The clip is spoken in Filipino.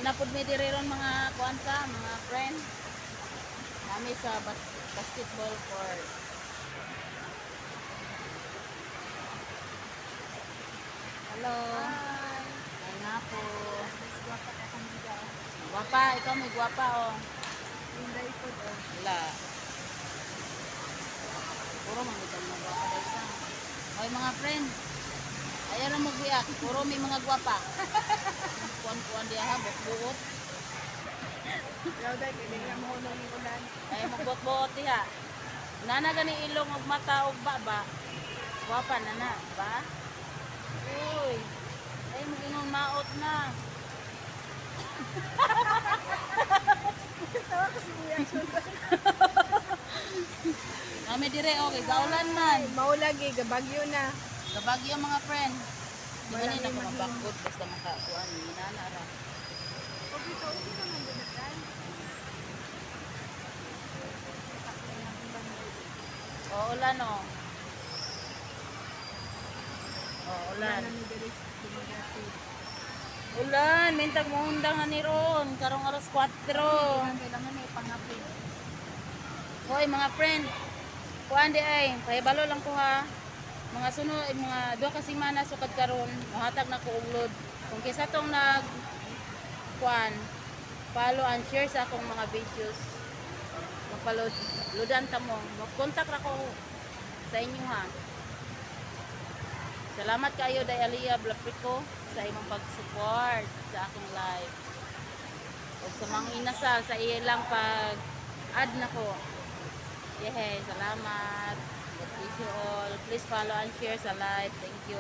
napod mi diri ron mga kuan sa mga friend. Nami sa basketball court. Hello. Hi. Ay nga po. Mas guwapa ka kang bigaw. Guwapa, ikaw may guwapa oh. Inday po daw. Wala. Puro mga mga guwapa daw isa. Hoy mga friend. Ayaw na magbiyak. Puro may mga guwapa. Kuan-kuan diya ha, buot-buot. Daw day kay di na mo ni ulan. Ay magbuot-buot diha. Nana gani ilong ug mata ug baba. Guwapa na na, ba? Uy. Ay maginon maot na. Tawa ko si Kuya Sultan. Nami dire okay, gaulan man. Maulagi gabagyo na. Kabagyo mga friend. Di ba Wala nila may mabakod basta makakuan ni nana ra. Okay ka ulit naman din kan. O ulan o. O ulan. Ulan ni diri dumagati. Ulan, mintag mo undangan ni ron. Karong alas 4. Kailangan may pangapin. Hoy mga friend. Kuan di ay, pahibalo lang ko ha. Mga sunod, mga 2 ka semana sukad karon, mahatag na ko og load. Kung kisa tong nag kuan, follow and share sa akong mga videos. Magpa-load, loadan ta mo. Mag-contact ra ko sa inyo ha. Salamat kayo day Aliyah Blapiko sa imong pag-support sa akong live. O sa mga inasal sa ilang pag-add na ko. Salamat. God bless you all. Please follow and share sa live. Thank you.